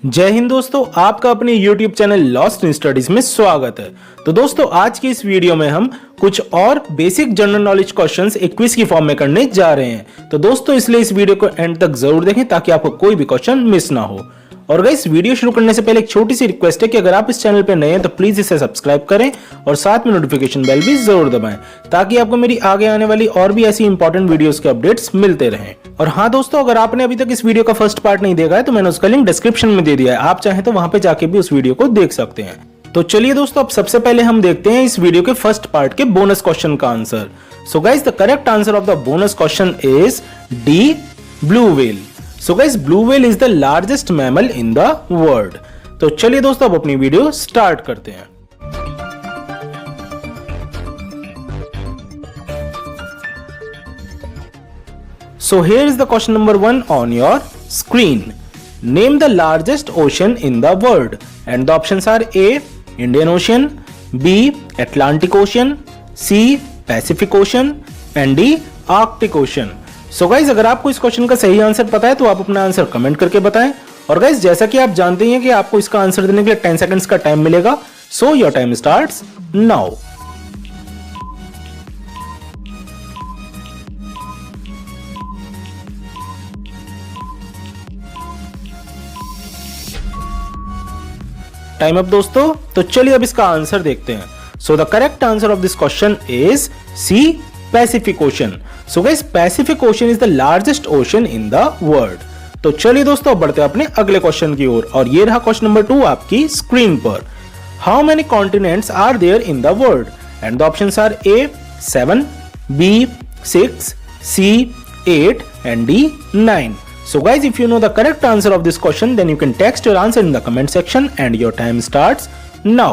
जय हिंद दोस्तों, आपका अपने YouTube channel lost in studies में स्वागत है। तो दोस्तों आज की इस वीडियो में हम कुछ और बेसिक जनरल नॉलेज क्वेश्चंस एक क्विज की फॉर्म में करने जा रहे हैं। तो दोस्तों इसलिए इस वीडियो को एंड तक जरूर देखें ताकि आपको कोई भी क्वेश्चन मिस ना हो। और गाइस वीडियो शुरू करने से पहले एक छोटी सी रिक्वेस्ट है कि अगर आप इस चैनल पर नए हैं तो प्लीज इसे सब्सक्राइब करें और साथ में नोटिफिकेशन बेल भी जरूर दबाएं ताकि आपको मेरी आगे आने वाली और भी ऐसी इंपॉर्टेंट वीडियोस के अपडेट्स मिलते रहें। और हाँ दोस्तों, अगर आपने अभी तक इस वीडियो का फर्स्ट पार्ट नहीं देखा है तो मैंने उसका लिंक डिस्क्रिप्शन में दे दिया है, आप चाहें तो वहां पे जाके भी उस वीडियो को देख सकते हैं। तो चलिए दोस्तों, अब सबसे पहले हम देखते हैं इस वीडियो के फर्स्ट पार्ट के बोनस क्वेश्चन का answer. So guys the correct answer of the bonus question is D, blue whale. So guys blue whale is the largest mammal in the world. तो चलिए दोस्तों अब अपनी वीडियो स्टार्ट करते हैं। So here is the question number 1 on your screen. Name the largest ocean in the world. And the options are A. Indian Ocean, B. Atlantic Ocean, C. Pacific Ocean and D. Arctic Ocean. So guys अगर आपको इस question का सही answer पता है तो आप अपना आंसर कमेंट करके बताएं। और गाइस जैसा कि आप जानते हैं कि आपको इसका आंसर देने के लिए 10 सेकंड्स का टाइम मिलेगा। So your time starts now. Time up दोस्तों, तो चलिए अब इसका आंसर देखते हैं। So the correct answer of this question is C, Pacific Ocean. So guys Pacific Ocean is the largest ocean in the world. तो चलिए दोस्तों बढ़ते हैं अपने अगले क्वेश्चन की ओर और ये रहा क्वेश्चन नंबर 2 आपकी स्क्रीन पर। How many continents are there in the world? And the options are A 7, B 6, C 8 and D 9. So guys, if you know the correct answer of this question, then you can text your answer in the comment section and your time starts now.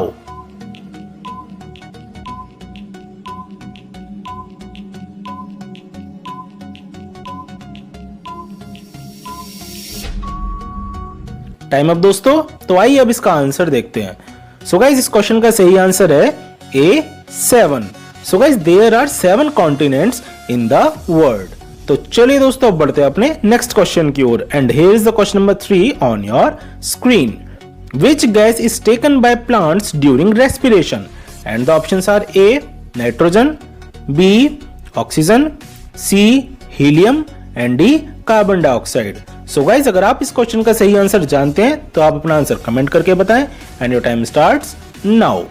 Time up दोस्तों, तो आइए अब इसका answer देखते हैं। So guys, इस question का सही आंसर है A 7. So guys, there are 7 continents in the world. तो चलिए दोस्तों अब बढ़ते हैं अपने नेक्स्ट क्वेश्चन की ओर and here is the question number 3 on your screen. Which gas is taken by plants during respiration? And the options are A nitrogen, B oxygen, C helium and D carbon dioxide. So guys अगर आप इस question का सही answer जानते हैं तो आप अपना आंसर कमेंट करके बताएं and your time starts now.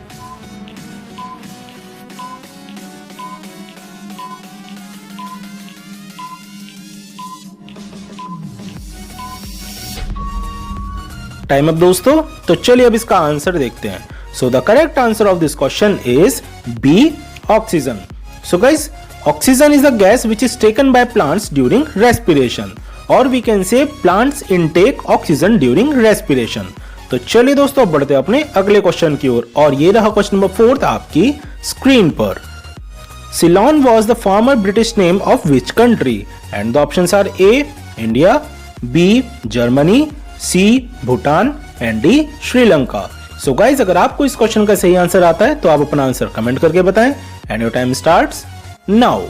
Time up दोस्तों, तो चलिए अब इसका आंसर देखते हैं। So the correct answer of this question is B oxygen. So guys oxygen is the gas which is taken by plants during respiration और we can say plants intake oxygen during respiration. तो चलिए दोस्तों अब बढ़ते हैं अपने अगले question की ओर और ये रहा क्वेश्चन नंबर 4 आपकी स्क्रीन पर। Ceylon was the former British name of which country? And the options are A India, B Germany, C Bhutan and D Sri Lanka. So guys अगर आपको इस क्वेश्चन का सही आंसर आता है तो आप अपना आंसर कमेंट करके बताएं and your time starts now.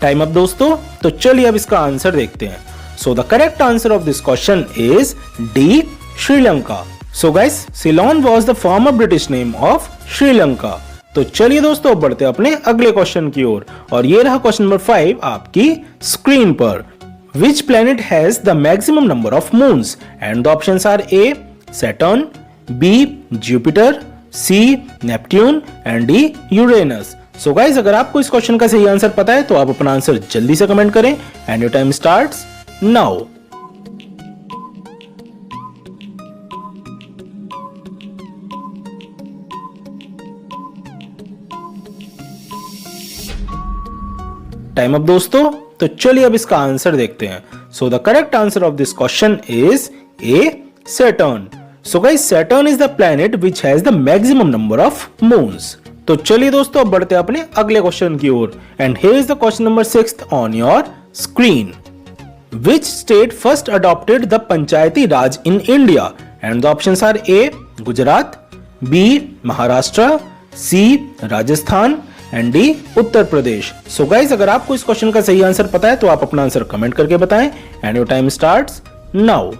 Time up दोस्तों, तो चलिए अब इसका आंसर देखते हैं। So the correct answer of this question is D Sri Lanka. So guys Ceylon was the former British name of Sri Lanka. तो चलिए दोस्तों बढ़ते हैं अपने अगले क्वेश्चन की ओर और ये रहा क्वेश्चन नंबर 5 आपकी स्क्रीन पर। Which planet has the maximum number of moons? And the options are A Saturn, B Jupiter, C Neptune and D Uranus. So guys अगर आपको इस क्वेश्चन का सही आंसर पता है तो आप अपना आंसर जल्दी से कमेंट करें and your time starts now. Time up दोस्तों, तो चलिए अब इसका आंसर देखते हैं। So the correct answer of this question is A Saturn. So guys Saturn is the planet which has the maximum number of moons. तो चलिए दोस्तों अब बढ़ते हैं अपने अगले क्वेश्चन की ओर and here is the question number 6 on your screen. Which state first adopted the Panchayati Raj in India? And the options are A Gujarat, B Maharashtra, C Rajasthan and D Uttar Pradesh. So guys अगर आपको इस क्वेश्चन का सही answer पता है तो आप अपना आंसर कमेंट करके बताएं and your time starts now.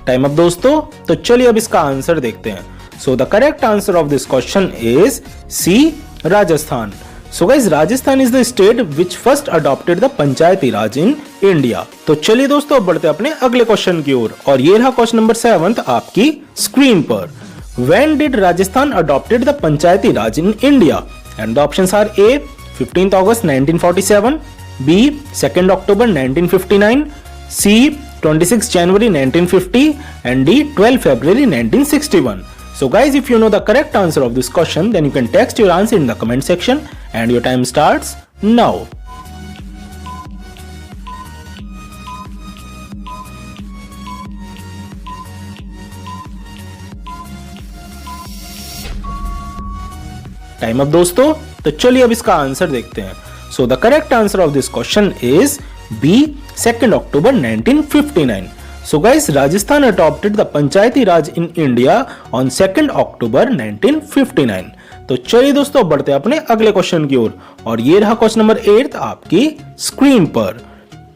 Time up दोस्तों, तो चलिए अब इसका आंसर देखते हैं। So the correct answer of this question is C Rajasthan. So guys Rajasthan is the state which first adopted the Panchayati Raj in India. तो चलिए दोस्तों अब बढ़ते हैं अपने अगले क्वेश्चन की ओर और ये रहा क्वेश्चन नंबर 7 आपकी स्क्रीन पर। When did Rajasthan adopted the panchayati raj in India? And the options are A 15th August 1947, B 2nd October 1959, C 26 January 1950 and D 12 February 1961. So guys, if you know the correct answer of this question, then you can text your answer in the comment section and your time starts now. Time up दोस्तों, तो चलिए अब इसका answer देखते हैं। So the correct answer of this question is B 2nd October 1959. So guys, Rajasthan adopted the panchayati raj in India on 2nd October 1959. तो चलिए दोस्तों बढ़ते हैं अपने अगले क्वेश्चन की ओर और ये रहा क्वेश्चन नंबर 8 आपकी स्क्रीन पर।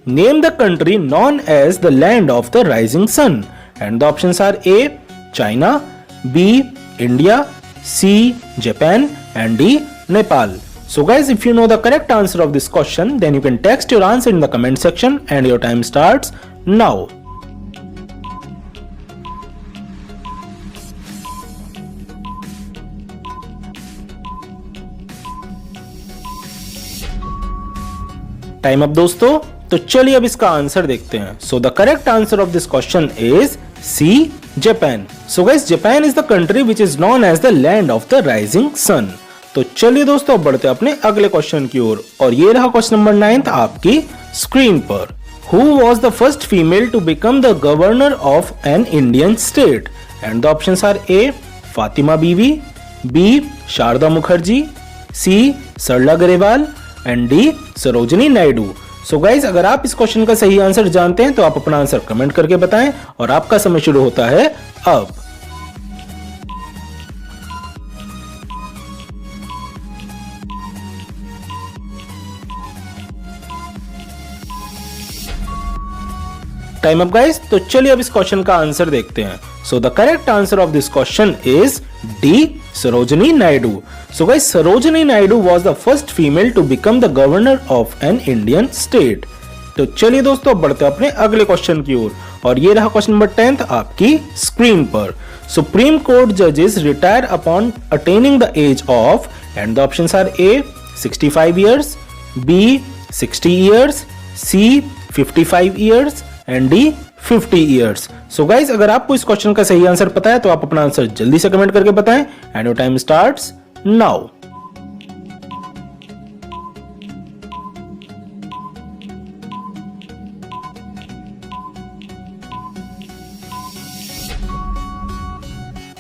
Name the country known as the land of the rising sun and the options are A China, B India, C Japan and D Nepal. So guys, if you know the correct answer of this question, then you can text your answer in the comment section and your time starts now. Time up दोस्तों, तो चलिए अब इसका answer देखते हैं। So the correct answer of this question is C Japan. So guys Japan is the country which is known as the land of the rising sun. तो चलिए दोस्तों बढ़ते हैं अपने अगले क्वेश्चन की ओर और ये रहा क्वेश्चन नंबर 9 आपकी स्क्रीन पर। Who was the first female to become the governor of an Indian state and the options are A Fatima Beevi, B Sharada Mukherjee, C Sarla Grewal and D Sarojini Naidu. So guys अगर आप इस क्वेश्चन का सही आंसर जानते हैं तो आप अपना आंसर कमेंट करके बताएं और आपका समय शुरू होता है अब। टाइम अप गाइस, तो चलिए अब इस क्वेश्चन का आंसर देखते हैं। So the correct answer of this question is D Sarojini Naidu. So guys Sarojini Naidu was the first female to become the governor of an Indian state. तो चलिए दोस्तों बढ़ते हैं अपने अगले क्वेश्चन की ओर और ये रहा क्वेश्चन नंबर 10 आपकी स्क्रीन पर। सुप्रीम कोर्ट जजेस retire upon attaining the age of and the options are A 65 years, B 60 years, C 55 years and D 50 years. So guys अगर आपको इस क्वेश्चन का सही आंसर पता है तो आप अपना आंसर जल्दी से कमेंट करके बताएं and your time starts now.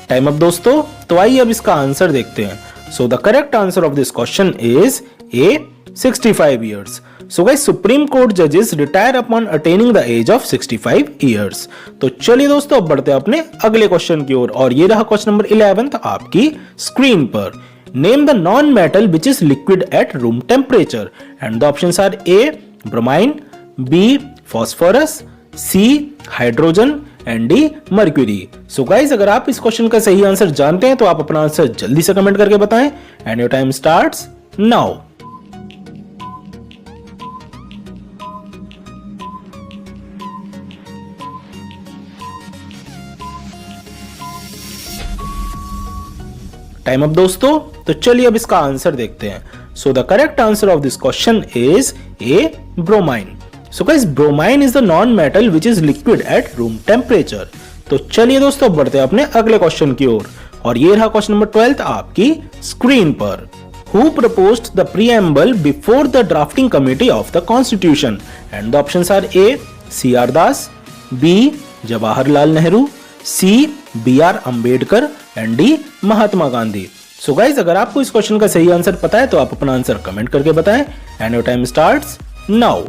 Time up दोस्तों, तो आइए अब इसका आंसर देखते हैं। So the correct answer of this question is A 65 years. So guys, Supreme Court judges retire upon attaining the age of 65 years. तो चलिए दोस्तों अब बढ़ते हैं अपने अगले क्वेश्चन की ओर और ये रहा क्वेश्चन नंबर 11 आपकी स्क्रीन पर। Name the non-metal which is liquid at room temperature and the options are A bromine, B phosphorus, C hydrogen and D mercury. So guys अगर आप इस क्वेश्चन का सही आंसर जानते हैं तो आप अपना आंसर जल्दी से कमेंट करके बताएं and your time starts now. Time up दोस्तों, तो चलिए अब इसका आंसर देखते हैं। So the correct answer of this question is A bromine. So guys bromine is the non metal which is liquid at room temperature. तो चलिए दोस्तों बढ़ते हैं अपने अगले क्वेश्चन की ओर और ये रहा क्वेश्चन नंबर 12 आपकी स्क्रीन पर। Who proposed the preamble before the drafting committee of the constitution and the options are A C.R. Das, B Jawaharlal Nehru, C B.R. Ambedkar and D Mahatma Gandhi. So guys अगर आपको इस question का सही answer पता है तो आप अपना आंसर कमेंट करके बताएं and your time starts now.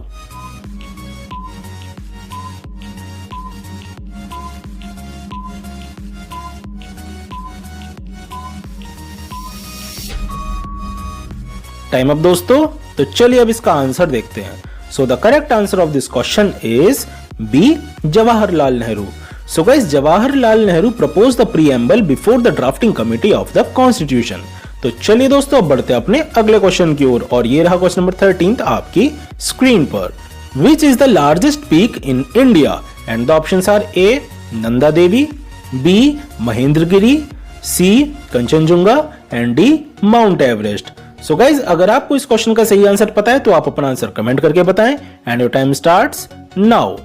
Time up दोस्तों, तो चलिए अब इसका आंसर देखते हैं। So the correct answer of this question is B, Jawaharlal Nehru. So guys Jawaharlal Nehru propose the preamble before the drafting committee of the constitution. तो चलिए दोस्तों अब बढ़ते हैं अपने अगले क्वेश्चन की ओर और ये रहा क्वेश्चन नंबर 13 आपकी स्क्रीन पर। Which is the largest peak in India and the options are A Nanda Devi, B Mahendragiri, C Kanchenjunga and D Mount Everest. So guys अगर आपको इस क्वेश्चन का सही आंसर पता है तो आप अपना आंसर कमेंट करके बताएं and your time starts now.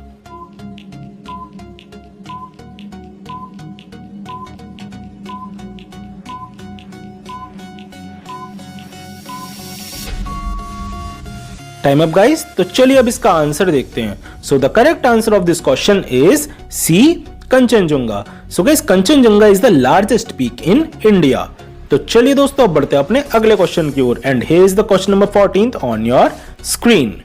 Time up guys, तो चलिए अब इसका आंसर देखते हैं। So the correct answer of this question is C Kanchenjunga. So guys Kanchenjunga is the largest peak in India. तो चलिए दोस्तों अब बढ़ते हैं अपने अगले क्वेश्चन की ओर and here is the question number 14 on your screen.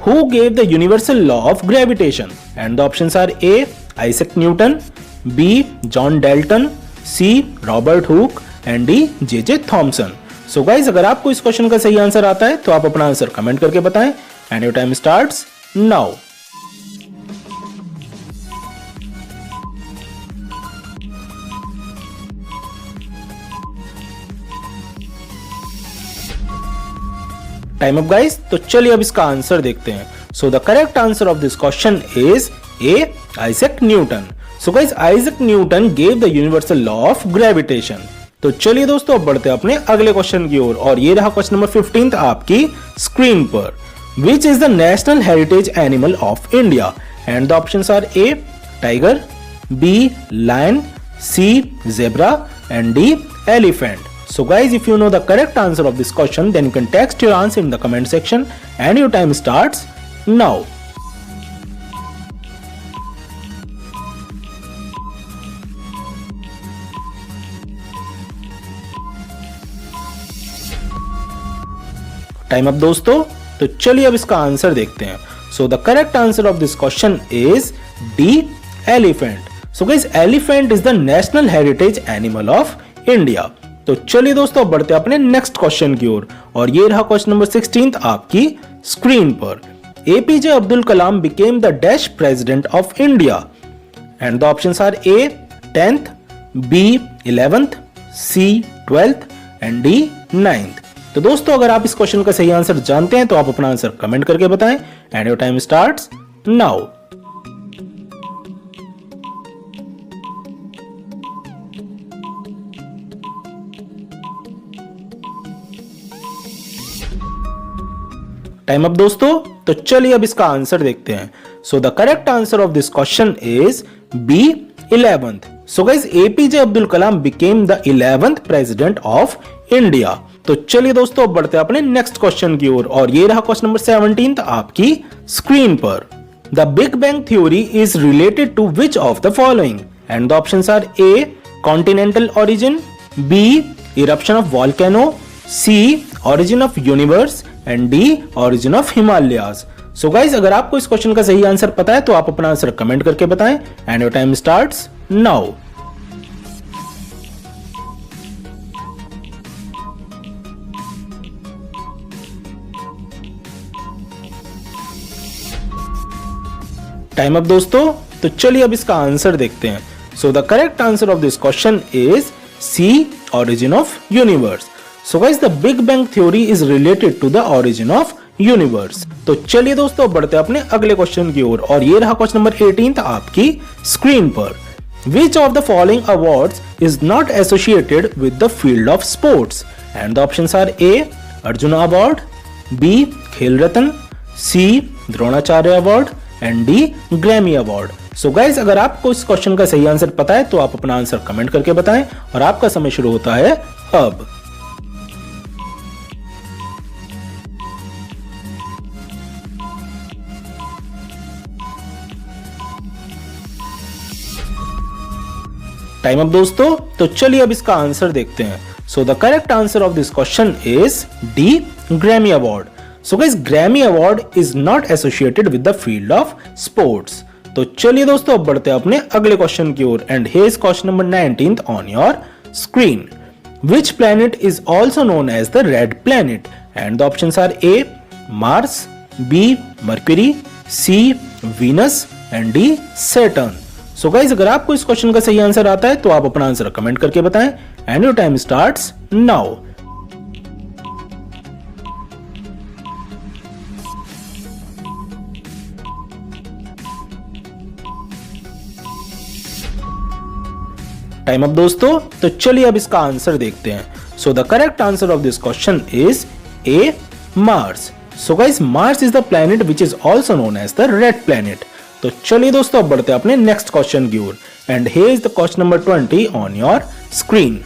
Who gave the universal law of gravitation and the options are A Isaac Newton, B John Dalton, C Robert Hooke and D J Thomson. So guys अगर आपको इस question का सही answer आता है तो आप अपना आंसर कमेंट करके बताएं and your time starts now. Time up guys, तो चलिए अब इसका आंसर देखते हैं। So the correct answer of this question is A Isaac Newton. So guys Isaac Newton gave the universal law of gravitation. तो चलिए दोस्तों अब बढ़ते हैं अपने अगले क्वेश्चन की ओर और ये रहा क्वेश्चन नंबर 15 आपकी स्क्रीन पर। Which is the national heritage animal of India and the options are A tiger, B lion, C zebra and D elephant. So guys, if you know the correct answer of this question, then you can text your answer in the comment section and your time starts now. Time up दोस्तों, तो चलिए अब इसका answer देखते हैं। So the correct answer of this question is D elephant. So guys elephant is the national heritage animal of India. तो चलिए दोस्तों बढ़ते हैं अपने नेक्स्ट क्वेश्चन की ओर और ये रहा क्वेश्चन नंबर 16 आपकी स्क्रीन पर। APJ Abdul Kalam became the dash president of India and the options are A 10th, B 11th, C 12th and D 9th। तो दोस्तों अगर आप इस क्वेश्चन का सही आंसर जानते हैं तो आप अपना आंसर कमेंट करके बताएं and your time starts now. Time up दोस्तों, तो चलिए अब इसका आंसर देखते हैं। So the correct answer of this question is B 11th। So guys APJ Abdul Kalam became the 11th president of India. तो चलिए दोस्तों अब बढ़ते हैं अपने नेक्स्ट क्वेश्चन की ओर और ये रहा क्वेश्चन नंबर 17 आपकी स्क्रीन पर। The big bang theory is related to which of the following and the options are A continental origin, B eruption of volcano, C origin of universe and D origin of Himalayas. So guys अगर आपको इस question का सही answer पता है तो आप अपना आंसर कमेंट करके बताएं and your time starts now. Time up दोस्तों, तो चलिए अब इसका आंसर देखते हैं। So the correct answer of this question is C origin of universe. So guys, the Big Bang theory is related to the origin of universe. तो चलिए दोस्तों बढ़ते हैं अपने अगले क्वेश्चन की ओर और ये रहा क्वेश्चन नंबर 18 आपकी स्क्रीन पर। Which of the following awards is not associated with the field of sports? And the options are A. Arjuna Award, B. खेल रत्न, C. Dronacharya award and D. Grammy award. So guys अगर आपको इस question का सही answer पता है तो आप अपना आंसर कमेंट करके बताएं और आपका समय शुरू होता है अब। टाइम अप दोस्तों, तो चलिए अब इसका आंसर देखते हैं। So the correct answer of this question is D. Grammy Award. So guys, Grammy Award is not associated with the field of sports. तो चलिए दोस्तों अब बढ़ते हैं अपने अगले क्वेश्चन की ओर and here is question number 19th on your screen. Which planet is also known as the red planet? And the options are A. Mars, B. Mercury, C. Venus and D. Saturn. So guys, अगर आपको इस question का सही answer आता है तो आप अपना आंसर कमेंट करके बताएं and your time starts now. Time up दोस्तों, तो चलिए अब इसका आंसर देखते हैं. So the correct answer of this question is A. Mars. So guys, Mars is the planet which is also known as the red planet. तो चलिए दोस्तों अब बढ़ते हैं अपने नेक्स्ट क्वेश्चन की ओर and here is the question number 20 on your screen.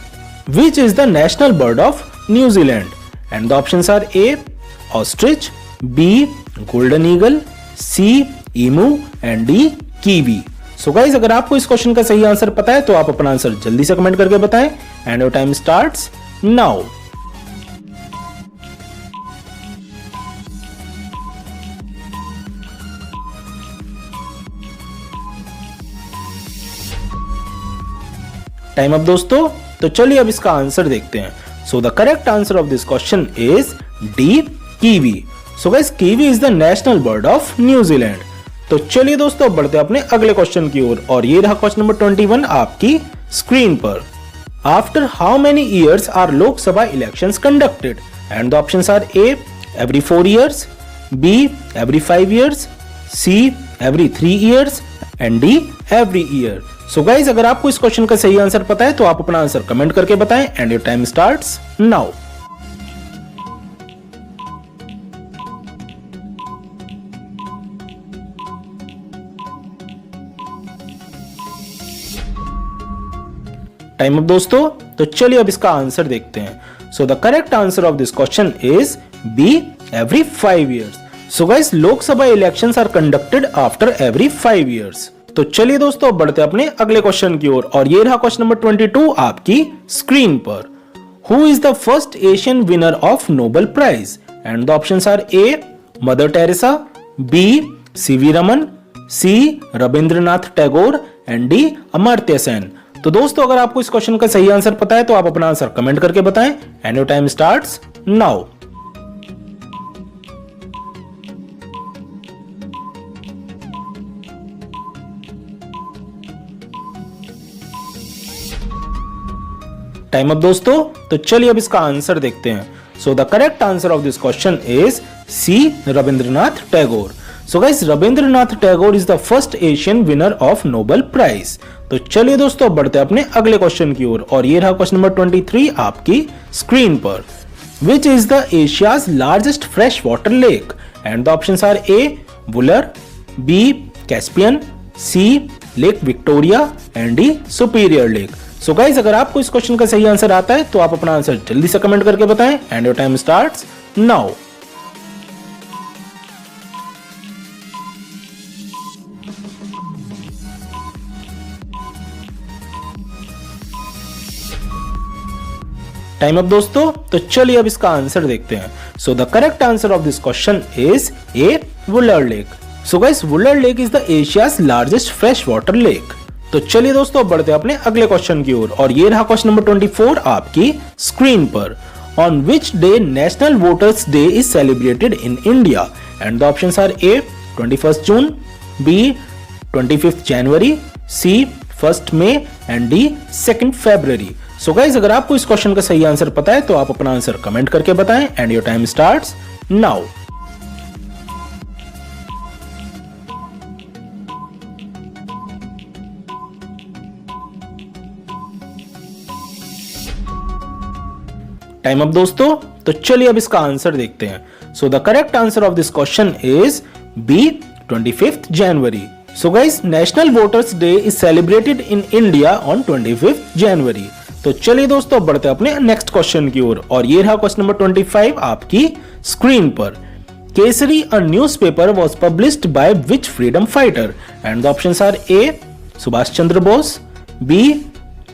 Which is the national bird of New Zealand? And the options are A. Ostrich, B. Golden eagle, C. Emu and D. Kiwi. So guys, अगर आपको इस question का सही answer पता है तो आप अपना आंसर जल्दी से कमेंट करके बताएं and your time starts now. Time up दोस्तों, तो चलिए अब इसका आंसर देखते हैं. So the correct answer of this question is D. Kiwi. So guys, kiwi is the national bird of New Zealand. तो चलिए दोस्तों बढ़ते हैं अपने अगले क्वेश्चन की ओर और ये रहा क्वेश्चन नंबर 21 आपकी स्क्रीन पर. After how many years are Lok Sabha elections conducted? And the options are A. Every 4 years, B. Every 5 years, C. Every 3 years and D. Every year. So guys, अगर आपको इस क्वेश्चन का सही आंसर पता है तो आप अपना आंसर कमेंट करके बताएं and your time starts now. Time up दोस्तों, तो चलिए अब इसका आंसर देखते हैं. So the correct answer of this question is B. Every 5 years. So guys, Lok Sabha elections are conducted after every 5 years. तो चलिए दोस्तों बढ़ते हैं अपने अगले क्वेश्चन की ओर और ये रहा क्वेश्चन नंबर 22 आपकी स्क्रीन पर. Who is the first Asian winner of Nobel prize? And the options are A. Mother Teresa, B. CV Raman, C. Rabindranath Tagore and D. Amartya Sen. तो दोस्तों अगर आपको इस क्वेश्चन का सही आंसर पता है तो आप अपना आंसर कमेंट करके बताएं and your time starts now. Time up दोस्तों, तो चलिए अब इसका आंसर देखते हैं. So the correct answer of this question is C. Rabindranath Tagore. So guys, Rabindranath Tagore is the first Asian winner of Nobel prize. तो चलिए दोस्तों बढ़ते हैं अपने अगले क्वेश्चन की ओर और ये रहा क्वेश्चन नंबर 23 आपकी स्क्रीन पर. Which is the Asia's largest fresh water lake? And the options are A. Wular, B. Caspian, C. Lake Victoria and D. Superior lake. So guys, अगर आपको इस क्वेश्चन का सही आंसर आता है तो आप अपना आंसर जल्दी से कमेंट करके बताएं and your time starts now. Time up दोस्तों, तो चलिए अब इसका आंसर देखते हैं. So the correct answer of this question is A. Wular lake. So guys, Wular lake is the Asia's largest fresh water lake. तो चलिए दोस्तों बढ़ते हैं अपने अगले क्वेश्चन की ओर और ये रहा क्वेश्चन नंबर 24 आपकी स्क्रीन पर. On which day national voters day is celebrated in India? And the options are A. 21 June, B. 25 January, C. 1 May and D. 2 February. So guys, अगर आपको इस क्वेश्चन का सही आंसर पता है तो आप अपना आंसर कमेंट करके बताएं and your time starts now. Time up दोस्तों, तो चलिए अब इसका आंसर देखते हैं. So the correct answer of this question is B. 25 January. So guys, national voters day is celebrated in India on 25 January. तो चलिए दोस्तों बढ़ते हैं अपने नेक्स्ट क्वेश्चन की ओर और ये रहा क्वेश्चन नंबर 25 आपकी स्क्रीन पर. Kesari a newspaper was published by which freedom fighter? And the options are A. Subhash Chandra Bose, B.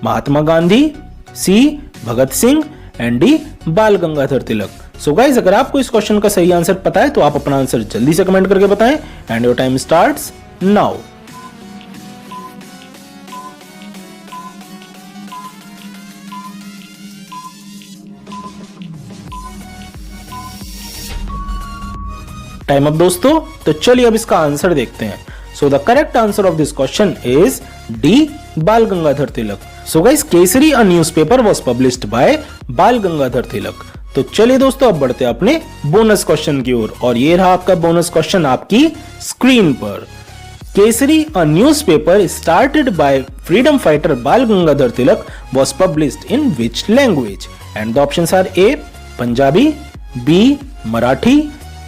Mahatma Gandhi, C. Bhagat Singh and D Bal Gangadhar Tilak. So guys अगर आपको इस क्वेश्चन का सही आंसर पता है तो आप अपना आंसर जल्दी से कमेंट करके बताएं and your time starts now. Time up दोस्तों, तो चलिए अब इसका आंसर देखते हैं। So the correct answer of this question is D Bal Gangadhar Tilak. So guys Kesari a newspaper was published by Bal Gangadhar तिलक। तो चलिए दोस्तों अब बढ़ते हैं अपने बोनस क्वेश्चन की ओर और ये रहा आपका बोनस क्वेश्चन आपकी स्क्रीन पर। Kesari a newspaper started by freedom fighter Bal Gangadhar Tilak was published in which language and the options are A Punjabi, B Marathi,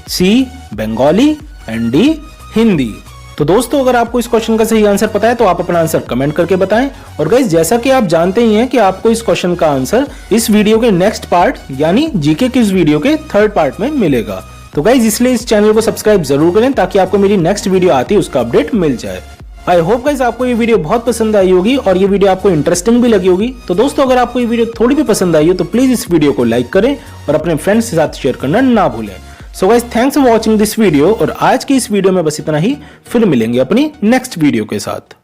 C Bengali and D Hindi. तो दोस्तों अगर आपको इस क्वेश्चन का सही आंसर पता है तो आप अपना आंसर कमेंट करके बताएं। और गाइस जैसा कि आप जानते ही हैं कि आपको इस क्वेश्चन का आंसर इस वीडियो के नेक्स्ट पार्ट यानी जीके की इस वीडियो के थर्ड पार्ट में मिलेगा। तो गाइस इसलिए इस चैनल को सब्सक्राइब जरूर करें ताकि आपको मेरी नेक्स्ट वीडियो आती है उसका अपडेट मिल जाए। आई होप गाइस आपको ये वीडियो बहुत पसंद आई होगी और ये वीडियो आपको इंटरेस्टिंग भी लगी होगी। तो दोस्तों अगर आपको ये वीडियो थोड़ी भी पसंद आई हो तो प्लीज इस वीडियो को लाइक करें और अपने फ्रेंड्स के साथ शेयर करना ना भूलें। So guys thanks for watching this video और आज की इस वीडियो में बस इतना ही, फिर मिलेंगे अपनी नेक्स्ट वीडियो के साथ।